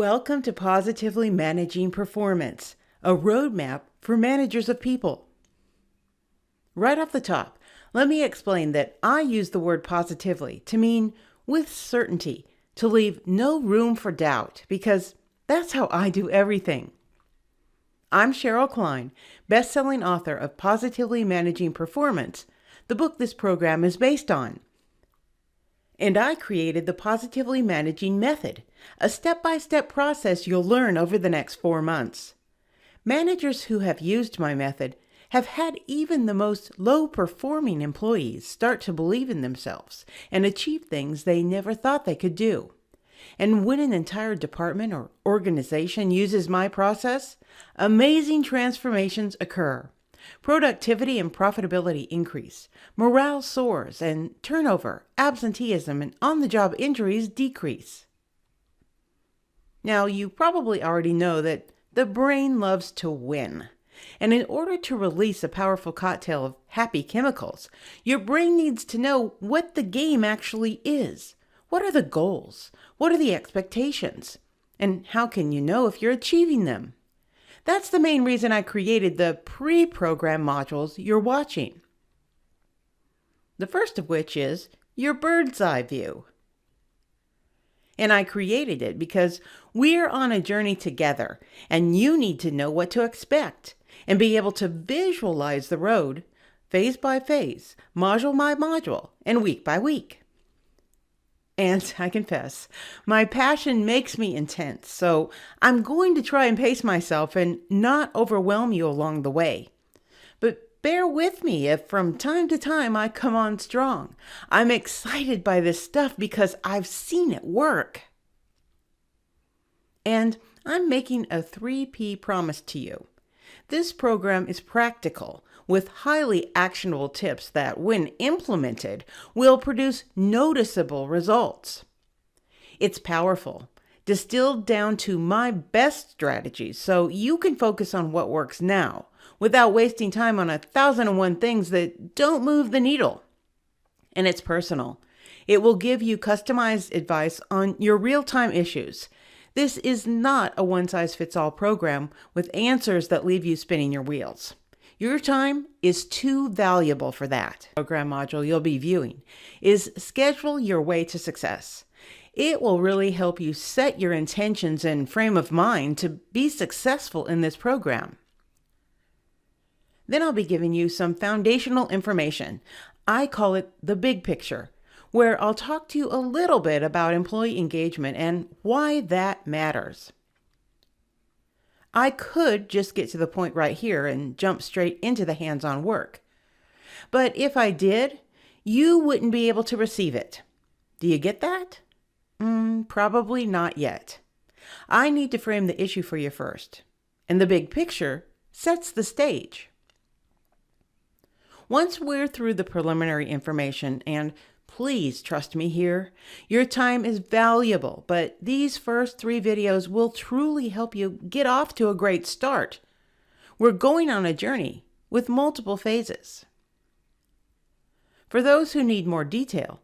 Welcome to Positively Managing Performance, a roadmap for managers of people. Right off the top, let me explain that I use the word positively to mean with certainty, to leave no room for doubt, because that's how I do everything. I'm Cheryl Klein, best-selling author of Positively Managing Performance, the book this program is based on. And I created the Positively Managing Method, a step-by-step process you'll learn over the next 4 months. Managers who have used my method have had even the most low-performing employees start to believe in themselves and achieve things they never thought they could do. And when an entire department or organization uses my process, amazing transformations occur. Productivity and profitability increase, morale soars, and turnover, absenteeism, and on-the-job injuries decrease. Now, you probably already know that the brain loves to win. And in order to release a powerful cocktail of happy chemicals, your brain needs to know what the game actually is. What are the goals? What are the expectations? And how can you know if you're achieving them? That's the main reason I created the pre-program modules you're watching. The first of which is your bird's eye view. And I created it because we're on a journey together, and you need to know what to expect and be able to visualize the road phase by phase, module by module, and week by week. And I confess, my passion makes me intense, so I'm going to try and pace myself and not overwhelm you along the way. But bear with me if from time to time I come on strong. I'm excited by this stuff because I've seen it work. And I'm making a 3P promise to you. This program is practical, with highly actionable tips that, when implemented, will produce noticeable results. It's powerful, distilled down to my best strategies, so you can focus on what works now, without wasting time on 1,001 things that don't move the needle. And it's personal. It will give you customized advice on your real-time issues. This is not a one-size-fits-all program with answers that leave you spinning your wheels. Your time is too valuable for that. The program module you'll be viewing is Schedule Your Way to Success. It will really help you set your intentions and frame of mind to be successful in this program. Then I'll be giving you some foundational information. I call it the big picture, where I'll talk to you a little bit about employee engagement and why that matters. I could just get to the point right here and jump straight into the hands-on work. But if I did, you wouldn't be able to receive it. Do you get that? Probably not yet. I need to frame the issue for you first, and the big picture sets the stage. Once we're through the preliminary information, and please trust me here, your time is valuable, but these first 3 videos will truly help you get off to a great start. We're going on a journey with multiple phases. For those who need more detail,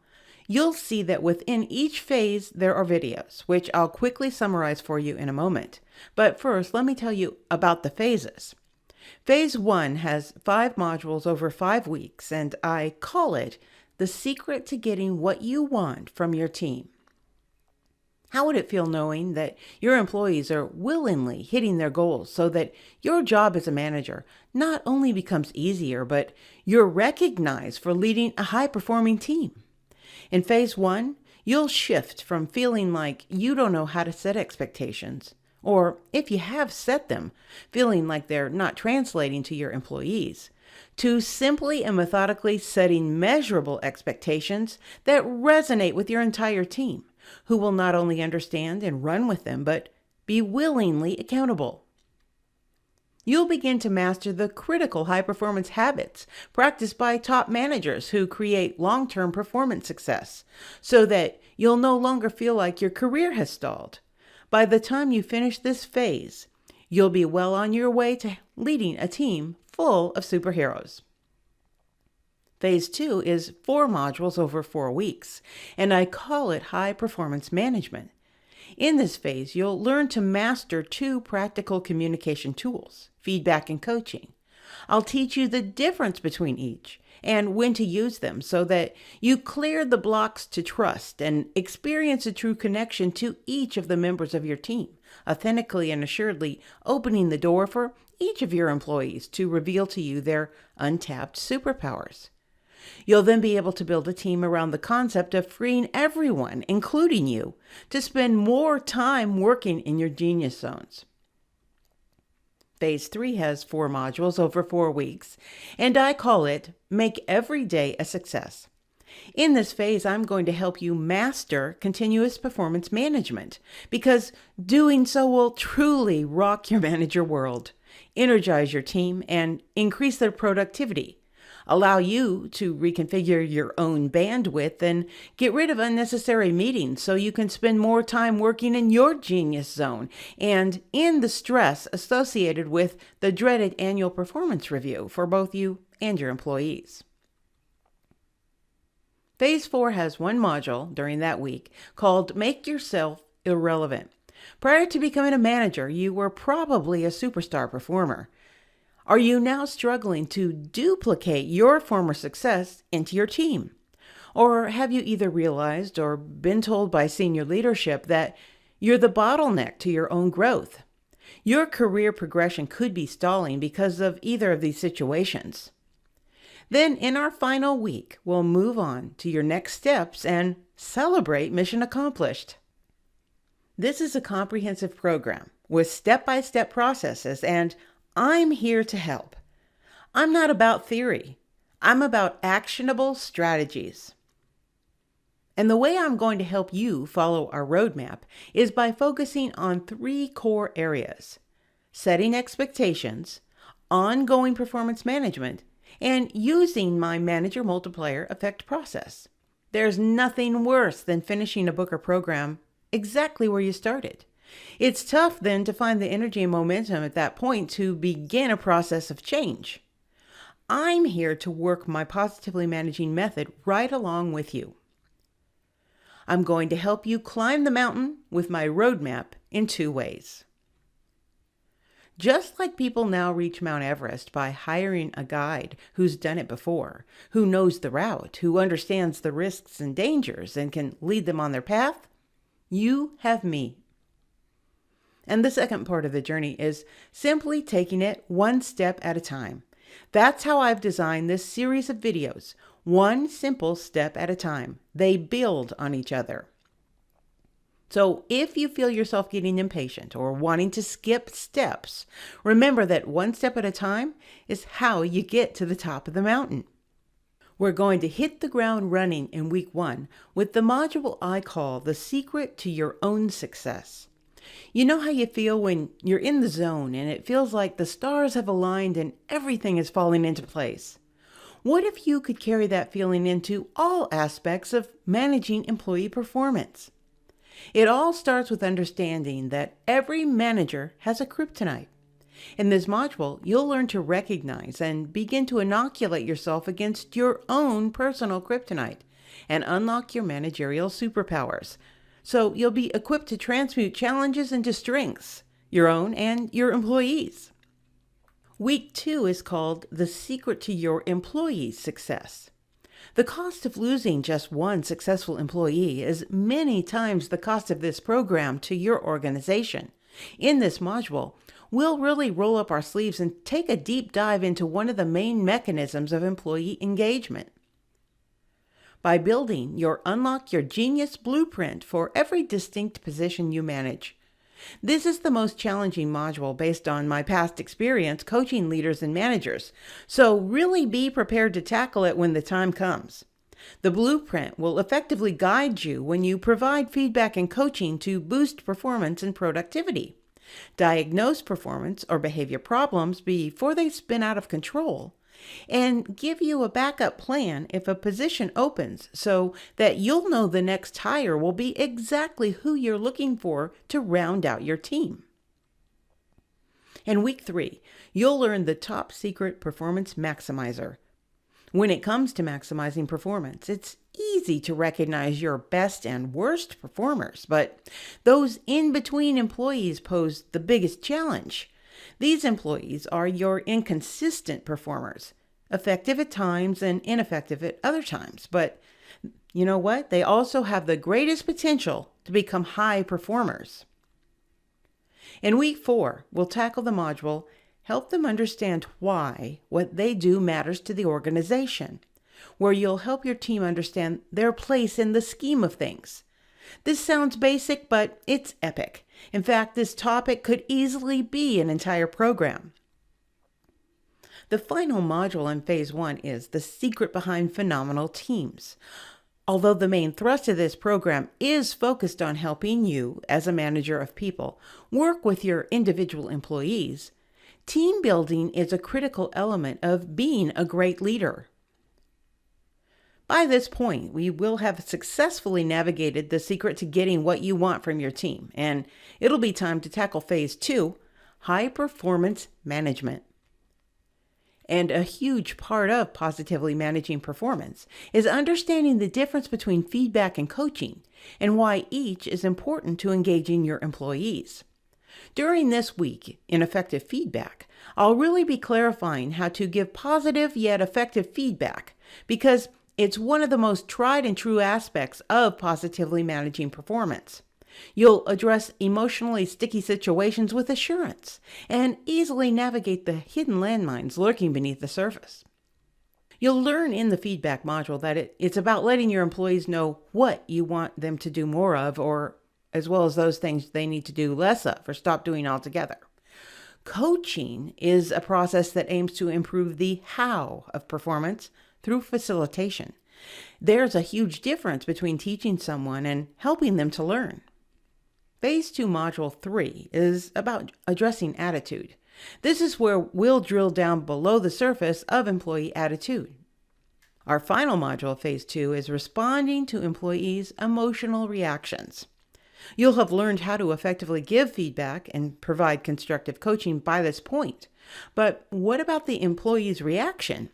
you'll see that within each phase there are videos, which I'll quickly summarize for you in a moment. But first, let me tell you about the phases. Phase 1 has 5 modules over 5 weeks, and I call it the secret to getting what you want from your team. How would it feel knowing that your employees are willingly hitting their goals so that your job as a manager not only becomes easier, but you're recognized for leading a high-performing team? In phase 1, you'll shift from feeling like you don't know how to set expectations, or if you have set them, feeling like they're not translating to your employees, to simply and methodically setting measurable expectations that resonate with your entire team, who will not only understand and run with them, but be willingly accountable. You'll begin to master the critical high-performance habits practiced by top managers who create long-term performance success, so that you'll no longer feel like your career has stalled. By the time you finish this phase, you'll be well on your way to leading a team full of superheroes. Phase 2 is 4 modules over 4 weeks, and I call it High Performance Management. In this phase, you'll learn to master two practical communication tools, feedback and coaching. I'll teach you the difference between each and when to use them so that you clear the blocks to trust and experience a true connection to each of the members of your team, authentically and assuredly opening the door for each of your employees to reveal to you their untapped superpowers. You'll then be able to build a team around the concept of freeing everyone, including you, to spend more time working in your genius zones. Phase 3 has 4 modules over 4 weeks, and I call it Make Every Day a Success. In this phase, I'm going to help you master continuous performance management because doing so will truly rock your manager world, energize your team, and increase their productivity. Allow you to reconfigure your own bandwidth and get rid of unnecessary meetings so you can spend more time working in your genius zone and in the stress associated with the dreaded annual performance review for both you and your employees. Phase 4 has 1 module during that week called Make Yourself Irrelevant. Prior to becoming a manager, you were probably a superstar performer. Are you now struggling to duplicate your former success into your team? Or have you either realized or been told by senior leadership that you're the bottleneck to your own growth? Your career progression could be stalling because of either of these situations. Then in our final week, we'll move on to your next steps and celebrate mission accomplished. This is a comprehensive program with step-by-step processes, and I'm here to help. I'm not about theory. I'm about actionable strategies. And the way I'm going to help you follow our roadmap is by focusing on 3 core areas: setting expectations, ongoing performance management, and using my manager multiplier effect process. There's nothing worse than finishing a book or program exactly where you started. It's tough then to find the energy and momentum at that point to begin a process of change. I'm here to work my positively managing method right along with you. I'm going to help you climb the mountain with my roadmap in 2 ways. Just like people now reach Mount Everest by hiring a guide who's done it before, who knows the route, who understands the risks and dangers and can lead them on their path, you have me. And the second part of the journey is simply taking it 1 step at a time. That's how I've designed this series of videos, 1 simple step at a time. They build on each other. So if you feel yourself getting impatient or wanting to skip steps, remember that 1 step at a time is how you get to the top of the mountain. We're going to hit the ground running in week 1 with the module I call The Secret to Your Own Success. You know how you feel when you're in the zone and it feels like the stars have aligned and everything is falling into place? What if you could carry that feeling into all aspects of managing employee performance? It all starts with understanding that every manager has a kryptonite. In this module, you'll learn to recognize and begin to inoculate yourself against your own personal kryptonite and unlock your managerial superpowers. So you'll be equipped to transmute challenges into strengths, your own and your employees. Week 2 is called The Secret to Your Employee's Success. The cost of losing just 1 successful employee is many times the cost of this program to your organization. In this module, we'll really roll up our sleeves and take a deep dive into one of the main mechanisms of employee engagement. By building your Unlock Your Genius blueprint for every distinct position you manage. This is the most challenging module based on my past experience coaching leaders and managers, so really be prepared to tackle it when the time comes. The blueprint will effectively guide you when you provide feedback and coaching to boost performance and productivity, diagnose performance or behavior problems before they spin out of control, and give you a backup plan if a position opens so that you'll know the next hire will be exactly who you're looking for to round out your team. In week 3, you'll learn the top secret performance maximizer. When it comes to maximizing performance, it's easy to recognize your best and worst performers, but those in-between employees pose the biggest challenge. These employees are your inconsistent performers, effective at times and ineffective at other times. But you know what? They also have the greatest potential to become high performers. In week 4, we'll tackle the module, Help them understand why what they do matters to the organization, where you'll help your team understand their place in the scheme of things. This sounds basic, but it's epic. In fact, this topic could easily be an entire program. The final module in Phase 1 is the secret behind phenomenal teams. Although the main thrust of this program is focused on helping you, as a manager of people, work with your individual employees, team building is a critical element of being a great leader. By this point, we will have successfully navigated the secret to getting what you want from your team, and it'll be time to tackle Phase 2, high performance management. And a huge part of positively managing performance is understanding the difference between feedback and coaching, and why each is important to engaging your employees. During this week in effective feedback, I'll really be clarifying how to give positive yet effective feedback, because it's one of the most tried and true aspects of positively managing performance. You'll address emotionally sticky situations with assurance and easily navigate the hidden landmines lurking beneath the surface. You'll learn in the feedback module that it's about letting your employees know what you want them to do more of, or as well as those things they need to do less of or stop doing altogether. Coaching is a process that aims to improve the how of performance through facilitation. There's a huge difference between teaching someone and helping them to learn. Phase 2 Module 3 is about addressing attitude. This is where we'll drill down below the surface of employee attitude. Our final module of Phase 2 is responding to employees' emotional reactions. You'll have learned how to effectively give feedback and provide constructive coaching by this point. But what about the employee's reaction?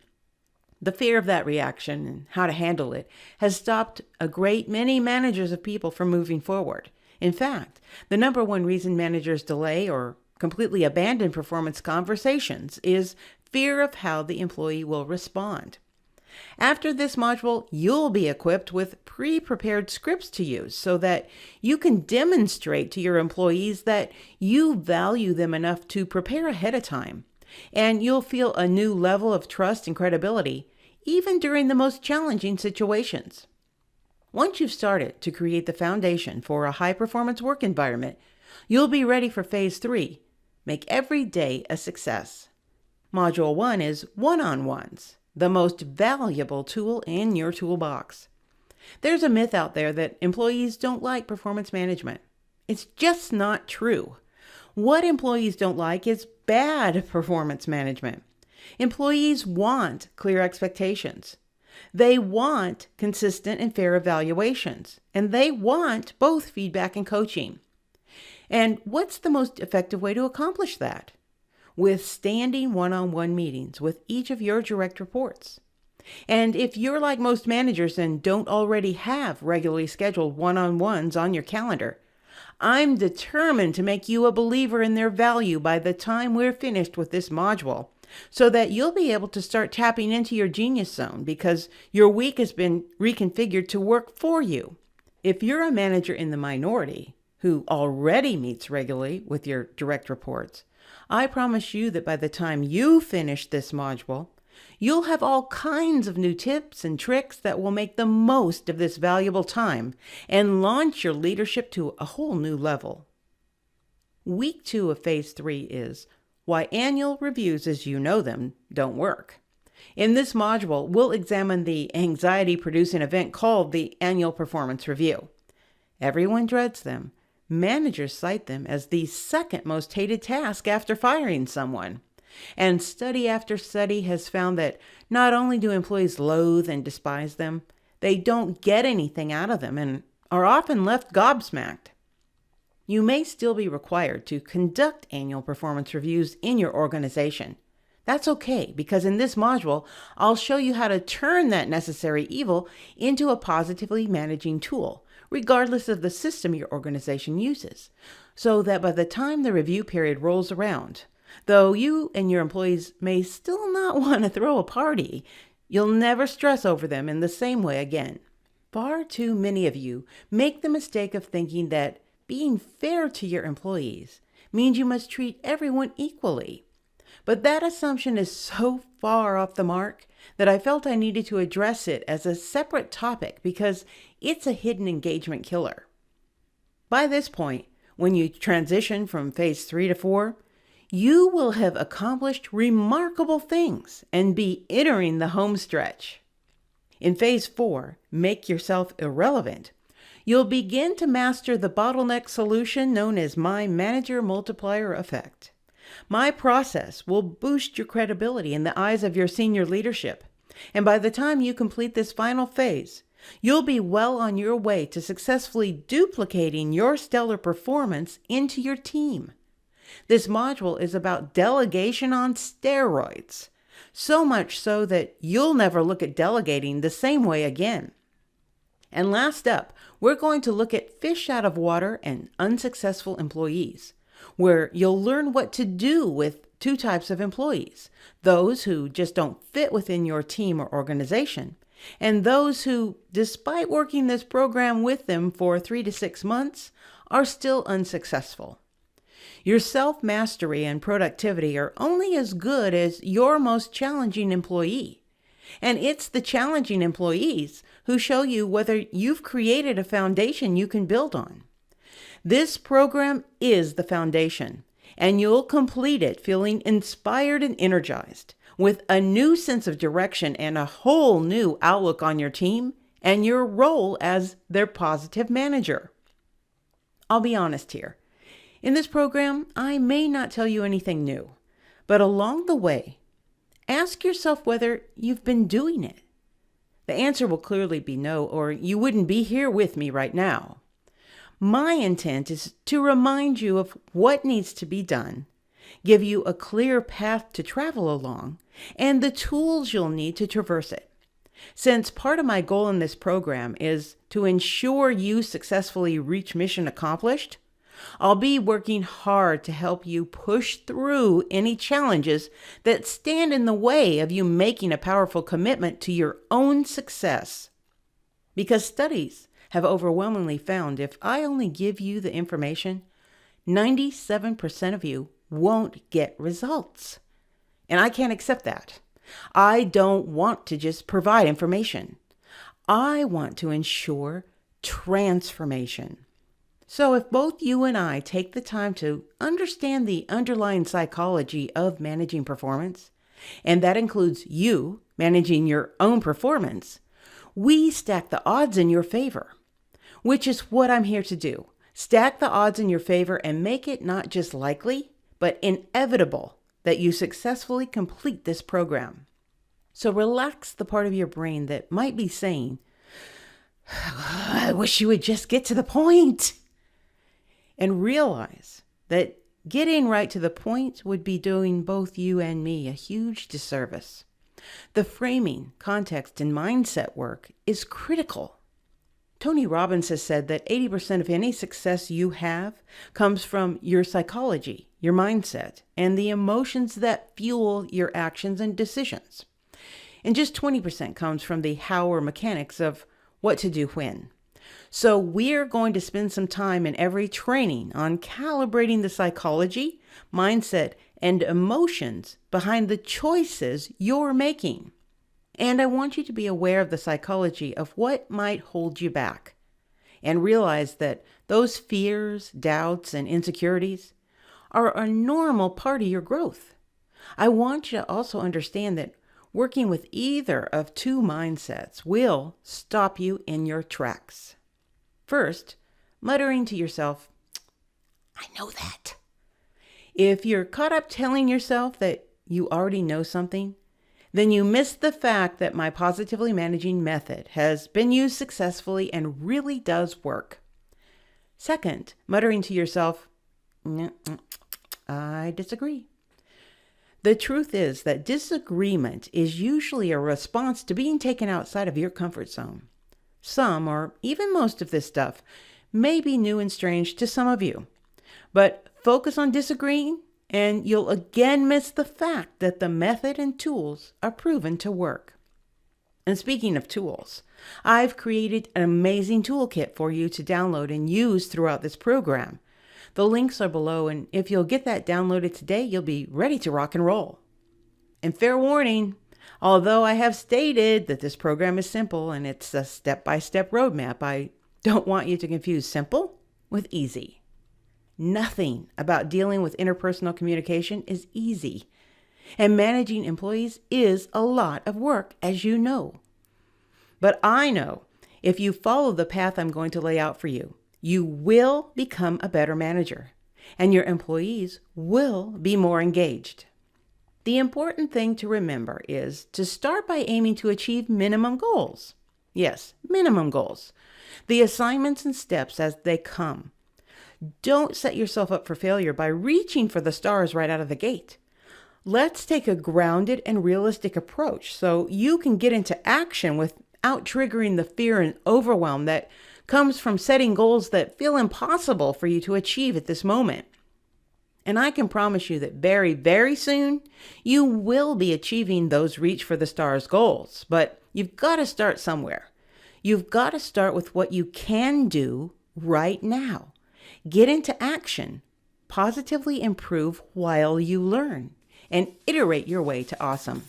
The fear of that reaction and how to handle it has stopped a great many managers of people from moving forward. In fact, the number one reason managers delay or completely abandon performance conversations is fear of how the employee will respond. After this module, you'll be equipped with pre-prepared scripts to use so that you can demonstrate to your employees that you value them enough to prepare ahead of time. And you'll feel a new level of trust and credibility, even during the most challenging situations. Once you've started to create the foundation for a high-performance work environment, you'll be ready for Phase 3. Make every day a success. Module 1 is one-on-ones, the most valuable tool in your toolbox. There's a myth out there that employees don't like performance management. It's just not true. What employees don't like is bad performance management. Employees want clear expectations. They want consistent and fair evaluations, and they want both feedback and coaching. And what's the most effective way to accomplish that? With standing one-on-one meetings with each of your direct reports. And if you're like most managers and don't already have regularly scheduled one-on-ones on your calendar, I'm determined to make you a believer in their value by the time we're finished with this module, so that you'll be able to start tapping into your genius zone because your week has been reconfigured to work for you. If you're a manager in the minority who already meets regularly with your direct reports, I promise you that by the time you finish this module, you'll have all kinds of new tips and tricks that will make the most of this valuable time and launch your leadership to a whole new level. Week 2 of Phase 3 is why annual reviews as you know them don't work. In this module, we'll examine the anxiety-producing event called the annual performance review. Everyone dreads them. Managers cite them as the second most hated task after firing someone. And study after study has found that not only do employees loathe and despise them, they don't get anything out of them and are often left gobsmacked. You may still be required to conduct annual performance reviews in your organization. That's okay, because in this module, I'll show you how to turn that necessary evil into a positively managing tool, regardless of the system your organization uses, so that by the time the review period rolls around, though you and your employees may still not want to throw a party, you'll never stress over them in the same way again. Far too many of you make the mistake of thinking that being fair to your employees means you must treat everyone equally. But that assumption is so far off the mark that I felt I needed to address it as a separate topic because it's a hidden engagement killer. By this point, when you transition from phase 3 to 4, you will have accomplished remarkable things and be entering the home stretch. In phase 4, make yourself irrelevant, you'll begin to master the bottleneck solution known as my manager multiplier effect. My process will boost your credibility in the eyes of your senior leadership. And by the time you complete this final phase, you'll be well on your way to successfully duplicating your stellar performance into your team. This module is about delegation on steroids, so much so that you'll never look at delegating the same way again. And last up, we're going to look at fish out of water and unsuccessful employees, where you'll learn what to do with two types of employees: those who just don't fit within your team or organization, and those who, despite working this program with them for 3 to 6 months, are still unsuccessful. Your self-mastery and productivity are only as good as your most challenging employee. And it's the challenging employees who show you whether you've created a foundation you can build on. This program is the foundation, and you'll complete it feeling inspired and energized, with a new sense of direction and a whole new outlook on your team and your role as their positive manager. I'll be honest here. In this program, I may not tell you anything new, but along the way, ask yourself whether you've been doing it. The answer will clearly be no, or you wouldn't be here with me right now. My intent is to remind you of what needs to be done, give you a clear path to travel along, and the tools you'll need to traverse it. Since part of my goal in this program is to ensure you successfully reach mission accomplished, I'll be working hard to help you push through any challenges that stand in the way of you making a powerful commitment to your own success. Because studies have overwhelmingly found if I only give you the information, 97% of you won't get results. And I can't accept that. I don't want to just provide information. I want to ensure transformation. So if both you and I take the time to understand the underlying psychology of managing performance, and that includes you managing your own performance, we stack the odds in your favor, which is what I'm here to do. Stack the odds in your favor and make it not just likely, but inevitable that you successfully complete this program. So relax the part of your brain that might be saying, I wish you would just get to the point. And realize that getting right to the point would be doing both you and me a huge disservice. The framing, context, and mindset work is critical. Tony Robbins has said that 80% of any success you have comes from your psychology, your mindset, and the emotions that fuel your actions and decisions. And just 20% comes from the how or mechanics of what to do when. So we're going to spend some time in every training on calibrating the psychology, mindset, and emotions behind the choices you're making. And I want you to be aware of the psychology of what might hold you back, and realize that those fears, doubts, and insecurities are a normal part of your growth. I want you to also understand that working with either of two mindsets will stop you in your tracks. First, muttering to yourself, I know that. If you're caught up telling yourself that you already know something, then you miss the fact that my positively managing method has been used successfully and really does work. Second, muttering to yourself, I disagree. The truth is that disagreement is usually a response to being taken outside of your comfort zone. Some, or even most of this stuff, may be new and strange to some of you. But focus on disagreeing, and you'll again miss the fact that the method and tools are proven to work. And speaking of tools, I've created an amazing toolkit for you to download and use throughout this program. The links are below, and if you'll get that downloaded today, you'll be ready to rock and roll. And fair warning, although I have stated that this program is simple and it's a step-by-step roadmap, I don't want you to confuse simple with easy. Nothing about dealing with interpersonal communication is easy. And managing employees is a lot of work, as you know. But I know if you follow the path I'm going to lay out for you, you will become a better manager, and your employees will be more engaged. The important thing to remember is to start by aiming to achieve minimum goals. Yes, minimum goals. The assignments and steps as they come. Don't set yourself up for failure by reaching for the stars right out of the gate. Let's take a grounded and realistic approach so you can get into action without triggering the fear and overwhelm that comes from setting goals that feel impossible for you to achieve at this moment. And I can promise you that very, very soon, you will be achieving those reach for the stars goals. But you've got to start somewhere. You've got to start with what you can do right now. Get into action. Positively improve while you learn. And iterate your way to awesome.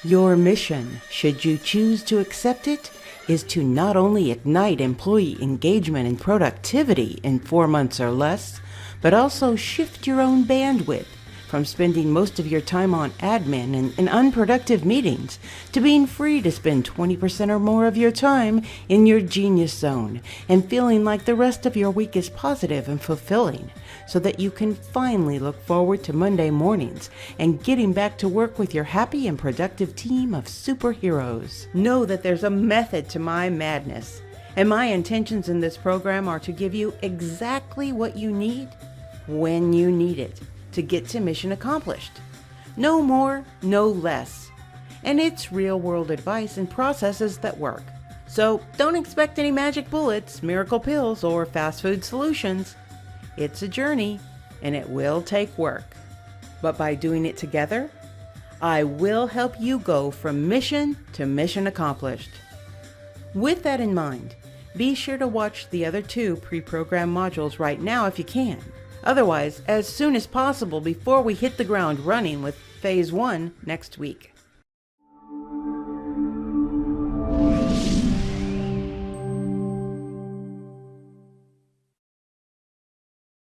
Your mission, should you choose to accept it, is to not only ignite employee engagement and productivity in 4 months or less, but also shift your own bandwidth from spending most of your time on admin and unproductive meetings to being free to spend 20% or more of your time in your genius zone and feeling like the rest of your week is positive and fulfilling, so that you can finally look forward to Monday mornings and getting back to work with your happy and productive team of superheroes. Know that there's a method to my madness, and my intentions in this program are to give you exactly what you need when you need it to get to mission accomplished. No more, no less. And it's real-world advice and processes that work. So don't expect any magic bullets, miracle pills, or fast food solutions. It's a journey, and it will take work. But by doing it together, I will help you go from mission to mission accomplished. With that in mind, be sure to watch the other 2 pre-programmed modules right now if you can. Otherwise, as soon as possible before we hit the ground running with Phase 1 next week.